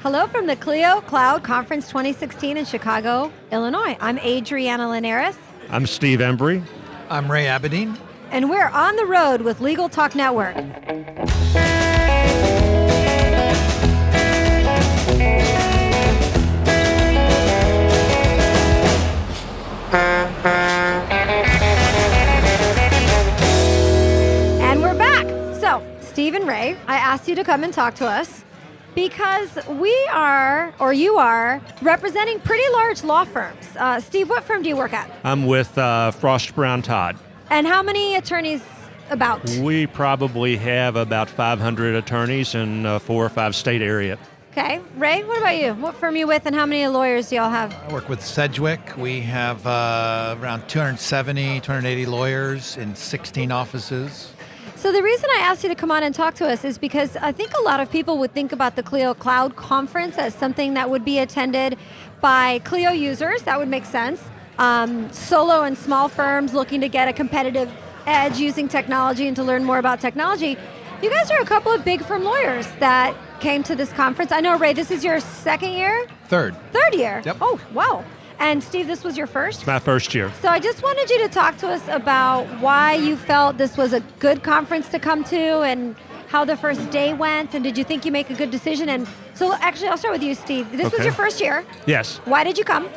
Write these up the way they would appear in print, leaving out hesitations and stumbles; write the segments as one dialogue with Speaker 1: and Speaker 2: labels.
Speaker 1: Hello from the Clio Cloud Conference 2016 in Chicago, Illinois. I'm Adriana Linares.
Speaker 2: I'm Steve Embry.
Speaker 3: I'm Ray Abadin.
Speaker 1: And we're on the road with Legal Talk Network. And we're back. So, Steve and Ray, I asked you to come and talk to us because you are, representing pretty large law firms. Steve, what firm do you work at?
Speaker 2: I'm with Frost Brown Todd.
Speaker 1: And how many attorneys about?
Speaker 2: We probably have about 500 attorneys in a 4 or 5 state area.
Speaker 1: Okay. Ray, what about you? What firm are you with and how many lawyers do y'all have?
Speaker 3: I work with Sedgwick. We have around 270, 280 lawyers in 16 offices.
Speaker 1: So the reason I asked you to come on and talk to us is because I think a lot of people would think about the Clio Cloud Conference as something that would be attended by Clio users. That would make sense. Solo and small firms looking to get a competitive edge using technology and to learn more about technology. You guys are a couple of big firm lawyers that came to this conference. I know, Ray, this is your second year?
Speaker 3: Third
Speaker 1: year?
Speaker 3: Yep.
Speaker 1: Oh, wow. And Steve, this was your first?
Speaker 2: It's my first year.
Speaker 1: So I just wanted you to talk to us about why you felt this was a good conference to come to and how the first day went, and did you think you make a good decision? And so actually, I'll start with you, Steve. This was your first year.
Speaker 2: Yes.
Speaker 1: Why did you come?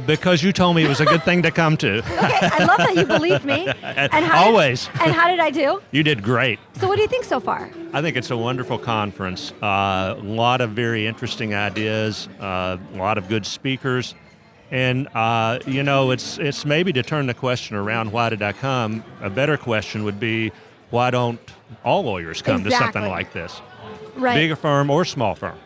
Speaker 2: Because you told me it was a good thing to come to.
Speaker 1: Okay, I love that you believed me.
Speaker 2: Always.
Speaker 1: And how did I do?
Speaker 2: You did great.
Speaker 1: So what do you think so far?
Speaker 2: I think it's a wonderful conference. A lot of very interesting ideas, a lot of good speakers. And, it's maybe to turn the question around, why did I come? A better question would be, why don't all lawyers come to something like this?
Speaker 1: Right.
Speaker 2: Big firm or small firm.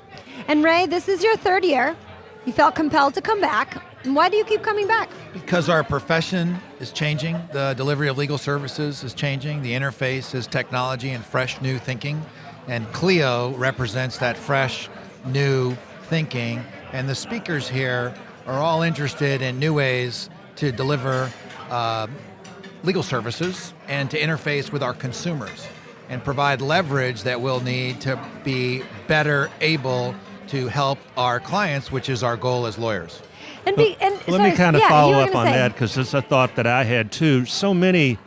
Speaker 1: And Ray, this is your third year. You felt compelled to come back. Why do you keep coming back?
Speaker 3: Because our profession is changing. The delivery of legal services is changing. The interface is technology and fresh new thinking. And Clio represents that fresh new thinking. And the speakers here are all interested in new ways to deliver legal services and to interface with our consumers and provide leverage that we'll need to be better able to help our clients, which is our goal as lawyers.
Speaker 2: Let me kind of follow up on that, because it's a thought that I had too. So many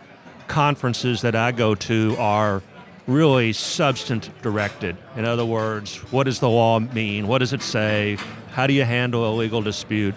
Speaker 2: conferences that I go to are really substantive directed. In other words, what does the law mean? What does it say? How do you handle a legal dispute?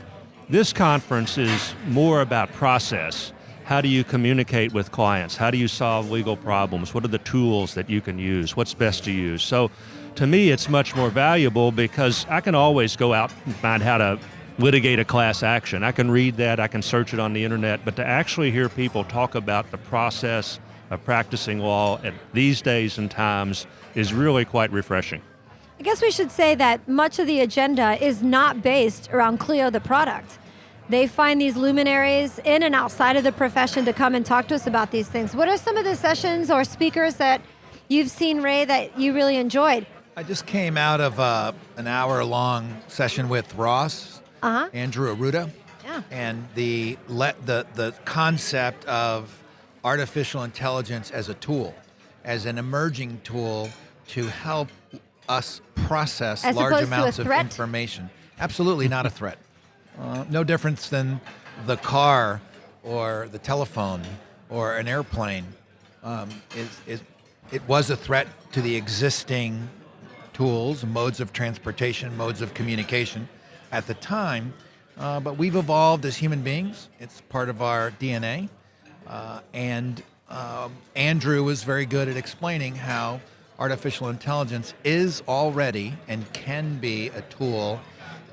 Speaker 2: This conference is more about process. How do you communicate with clients? How do you solve legal problems? What are the tools that you can use? What's best to use? So to me, it's much more valuable because I can always go out and find how to litigate a class action. I can read that, I can search it on the internet, but to actually hear people talk about the process of practicing law at these days and times is really quite refreshing.
Speaker 1: I guess we should say that much of the agenda is not based around Clio, the product. They find these luminaries in and outside of the profession to come and talk to us about these things. What are some of the sessions or speakers that you've seen, Ray, that you really enjoyed?
Speaker 3: I just came out of an hour-long session with Ross, Andrew Arruda, and the concept of artificial intelligence as a tool, as an emerging tool to help us process large amounts of information. Absolutely not a threat. No difference than the car or the telephone or an airplane. It was a threat to the existing tools, modes of transportation, modes of communication at the time, but we've evolved as human beings. It's part of our DNA. And Andrew was very good at explaining how artificial intelligence is already and can be a tool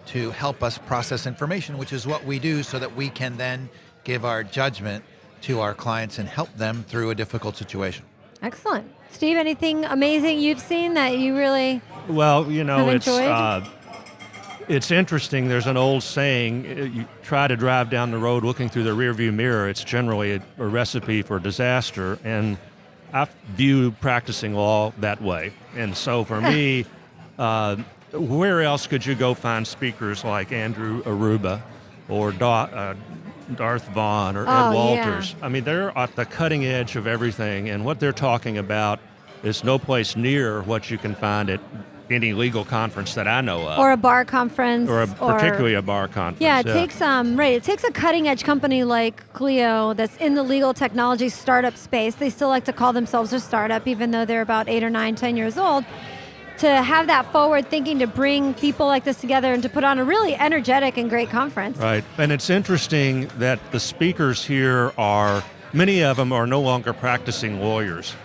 Speaker 3: to help us process information, which is what we do so that we can then give our judgment to our clients and help them through a difficult situation.
Speaker 1: Excellent. Steve, anything amazing you've seen that you really
Speaker 2: it's interesting. There's an old saying, you try to drive down the road looking through the rearview mirror, it's generally a recipe for disaster, and I view practicing law that way. And so for me, where else could you go find speakers like Andrew Arruba or Darth Vaughn or Ed Walters? Yeah. I mean, they're at the cutting edge of everything, and what they're talking about is no place near what you can find at any legal conference that I know of.
Speaker 1: Or a bar conference.
Speaker 2: Or particularly a bar conference.
Speaker 1: Yeah, it takes it takes a cutting edge company like Clio that's in the legal technology startup space. They still like to call themselves a startup, even though they're about 8 or 9, 10 years old. To have that forward thinking to bring people like this together and to put on a really energetic and great conference.
Speaker 2: Right, and it's interesting that the speakers here many of them are no longer practicing lawyers.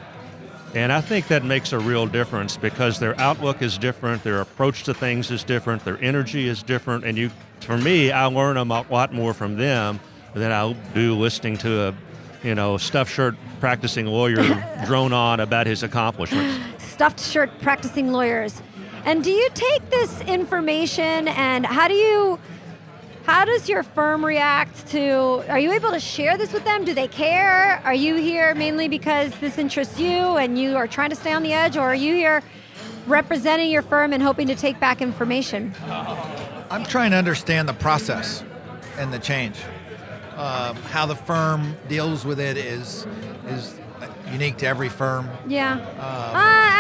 Speaker 2: And I think that makes a real difference because their outlook is different, their approach to things is different, their energy is different, and for me, I learn a lot more from them than I do listening to a stuffed shirt practicing lawyer drone on about his accomplishments.
Speaker 1: Stuffed shirt practicing lawyers. And do you take this information and how does your firm react to, are you able to share this with them? Do they care? Are you here mainly because this interests you and you are trying to stay on the edge, or are you here representing your firm and hoping to take back information?
Speaker 3: I'm trying to understand the process and the change. How the firm deals with it is unique to every firm.
Speaker 1: Yeah.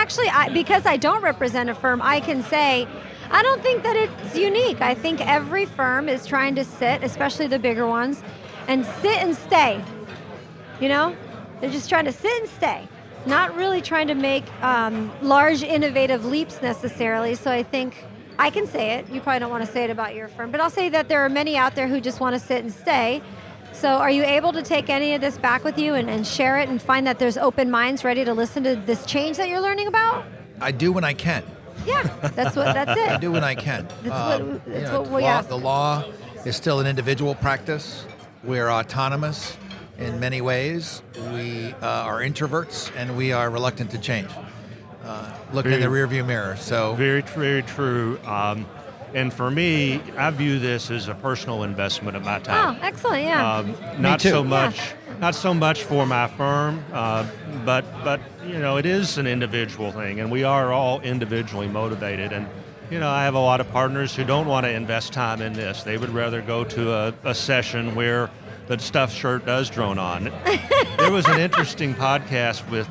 Speaker 1: Actually, because I don't represent a firm, I can say I don't think that it's unique. I think every firm is trying to sit, especially the bigger ones, and sit and stay. They're just trying to sit and stay, not really trying to make large innovative leaps necessarily. So I think I can say it. You probably don't want to say it about your firm, but I'll say that there are many out there who just want to sit and stay. So are you able to take any of this back with you and share it and find that there's open minds ready to listen to this change that you're learning about?
Speaker 3: I do when I can.
Speaker 1: Yeah, that's it.
Speaker 3: I do when I can.
Speaker 1: That's what we ask.
Speaker 3: The law is still an individual practice. We're autonomous in many ways. We are introverts, and we are reluctant to change. Looking in the rearview mirror. So
Speaker 2: very, very true. And for me, I view this as a personal investment of my time.
Speaker 1: Oh, excellent! Yeah.
Speaker 2: Not so much for my firm, but it is an individual thing, and we are all individually motivated. And I have a lot of partners who don't want to invest time in this. They would rather go to a session where the stuffed shirt does drone on. There was an interesting podcast with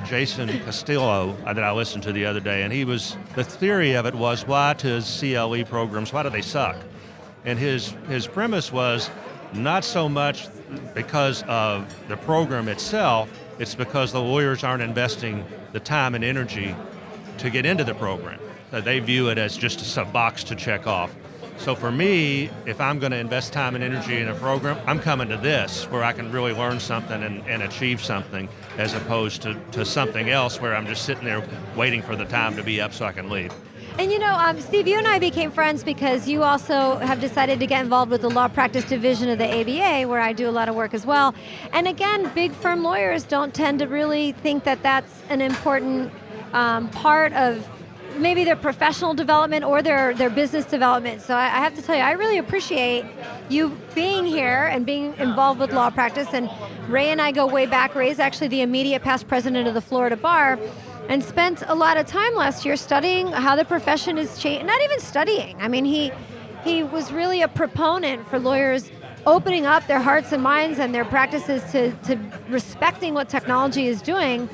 Speaker 2: Jason Castillo that I listened to the other day, and the theory of it was, why do CLE programs, why do they suck? And his premise was not so much because of the program itself, it's because the lawyers aren't investing the time and energy to get into the program. They view it as just a box to check off. So for me, if I'm going to invest time and energy in a program, I'm coming to this where I can really learn something and achieve something, as opposed to something else where I'm just sitting there waiting for the time to be up so I can leave.
Speaker 1: And Steve, you and I became friends because you also have decided to get involved with the law practice division of the ABA, where I do a lot of work as well. And again, big firm lawyers don't tend to really think that that's an important part of maybe their professional development or their business development. So I have to tell you, I really appreciate you being here and being involved with law practice. And Ray and I go way back. Ray's actually the immediate past president of the Florida Bar, and spent a lot of time last year studying how the profession is changing. Not even studying. I mean, he was really a proponent for lawyers opening up their hearts and minds and their practices to respecting what technology is doing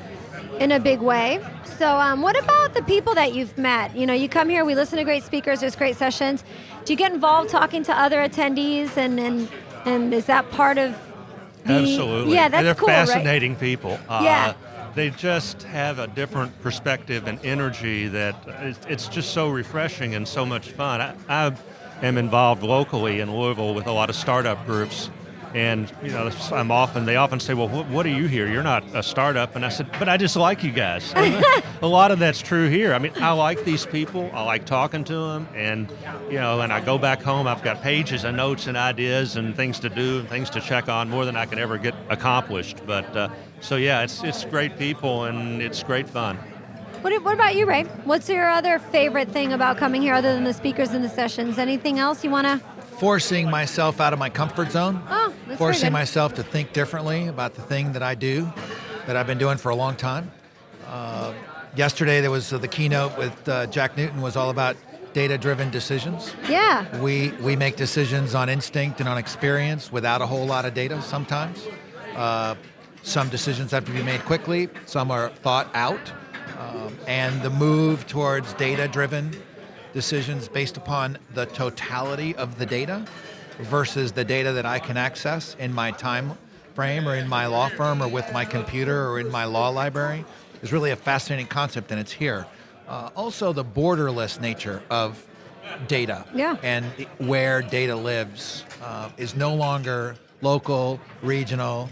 Speaker 1: in a big way. So what about the people that you've met? You come here, we listen to great speakers, there's great sessions. Do you get involved talking to other attendees, and is that part of the...
Speaker 2: Absolutely.
Speaker 1: Yeah, that's
Speaker 2: They're
Speaker 1: cool,
Speaker 2: fascinating people.
Speaker 1: Yeah.
Speaker 2: They just have a different perspective and energy that it's just so refreshing and so much fun. I am involved locally in Louisville with a lot of startup groups. And they often say, well, what are you here? You're not a startup. And I said, but I just like you guys. A lot of that's true here. I mean, I like these people. I like talking to them. And, and I go back home, I've got pages of notes and ideas and things to do and things to check on, more than I can ever get accomplished. But so yeah, it's great people and it's great fun.
Speaker 1: What about you, Ray? What's your other favorite thing about coming here other than the speakers and the sessions? Anything else you want to...
Speaker 3: Forcing myself out of my comfort zone.
Speaker 1: Oh, that's
Speaker 3: forcing myself to think differently about the thing that I do, that I've been doing for a long time. Yesterday there was the keynote with Jack Newton, was all about data-driven decisions.
Speaker 1: Yeah.
Speaker 3: We make decisions on instinct and on experience without a whole lot of data sometimes. Some decisions have to be made quickly. Some are thought out. and the move towards data-driven decisions based upon the totality of the data versus the data that I can access in my time frame or in my law firm or with my computer or in my law library is really a fascinating concept, and it's here. Also, the borderless nature of data and where data lives is no longer local, regional,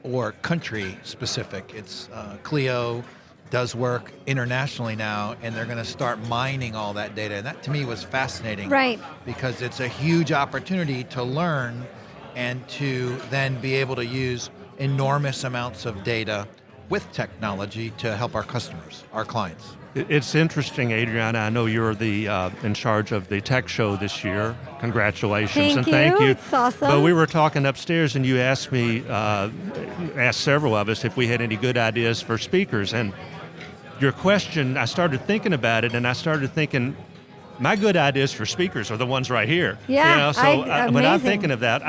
Speaker 3: or country specific. It's Clio does work internationally now, and they're going to start mining all that data. And that to me was fascinating,
Speaker 1: right?
Speaker 3: Because it's a huge opportunity to learn and to then be able to use enormous amounts of data with technology to help our customers, our clients.
Speaker 2: It's interesting, Adriana. I know you're the in charge of the tech show this year. Congratulations.
Speaker 1: Thank you. It's awesome.
Speaker 2: But we were talking upstairs, and you asked me, asked several of us if we had any good ideas for speakers. And your question, I started thinking about it, and I started thinking, my good ideas for speakers are the ones right here.
Speaker 1: Yeah,
Speaker 2: when I'm thinking of that,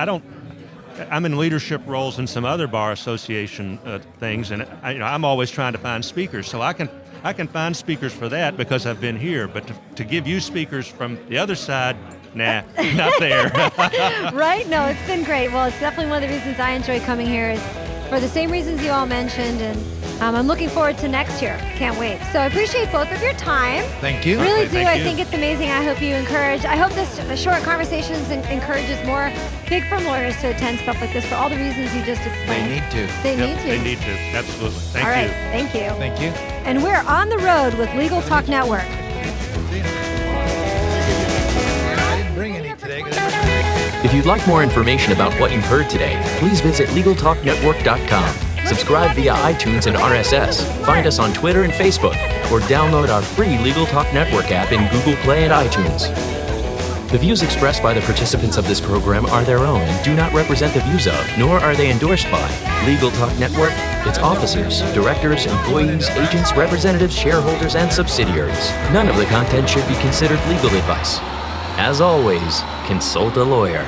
Speaker 2: I'm in leadership roles in some other bar association things, and I'm always trying to find speakers. So I can find speakers for that because I've been here, but to give you speakers from the other side, nah, not there.
Speaker 1: Right? No, it's been great. Well, it's definitely one of the reasons I enjoy coming here is for the same reasons you all mentioned, and I'm looking forward to next year. Can't wait. So I appreciate both of your time.
Speaker 3: Thank you.
Speaker 1: Really do. I think it's amazing. I hope this short conversations encourages more big firm lawyers to attend stuff like this for all the reasons you just explained.
Speaker 3: They need to.
Speaker 1: They need to.
Speaker 2: Absolutely. Thank
Speaker 1: you.
Speaker 2: All
Speaker 1: right. Thank you.
Speaker 3: Thank you.
Speaker 1: And we're on the road with Legal Talk Network.
Speaker 3: I didn't bring any today.
Speaker 4: If you'd like more information about what you've heard today, please visit LegalTalkNetwork.com. Subscribe via iTunes and RSS. Find us on Twitter and Facebook, or download our free Legal Talk Network app in Google Play and iTunes. The views expressed by the participants of this program are their own and do not represent the views of, nor are they endorsed by, Legal Talk Network, its officers, directors, employees, agents, representatives, shareholders, and subsidiaries. None of the content should be considered legal advice. As always, consult a lawyer.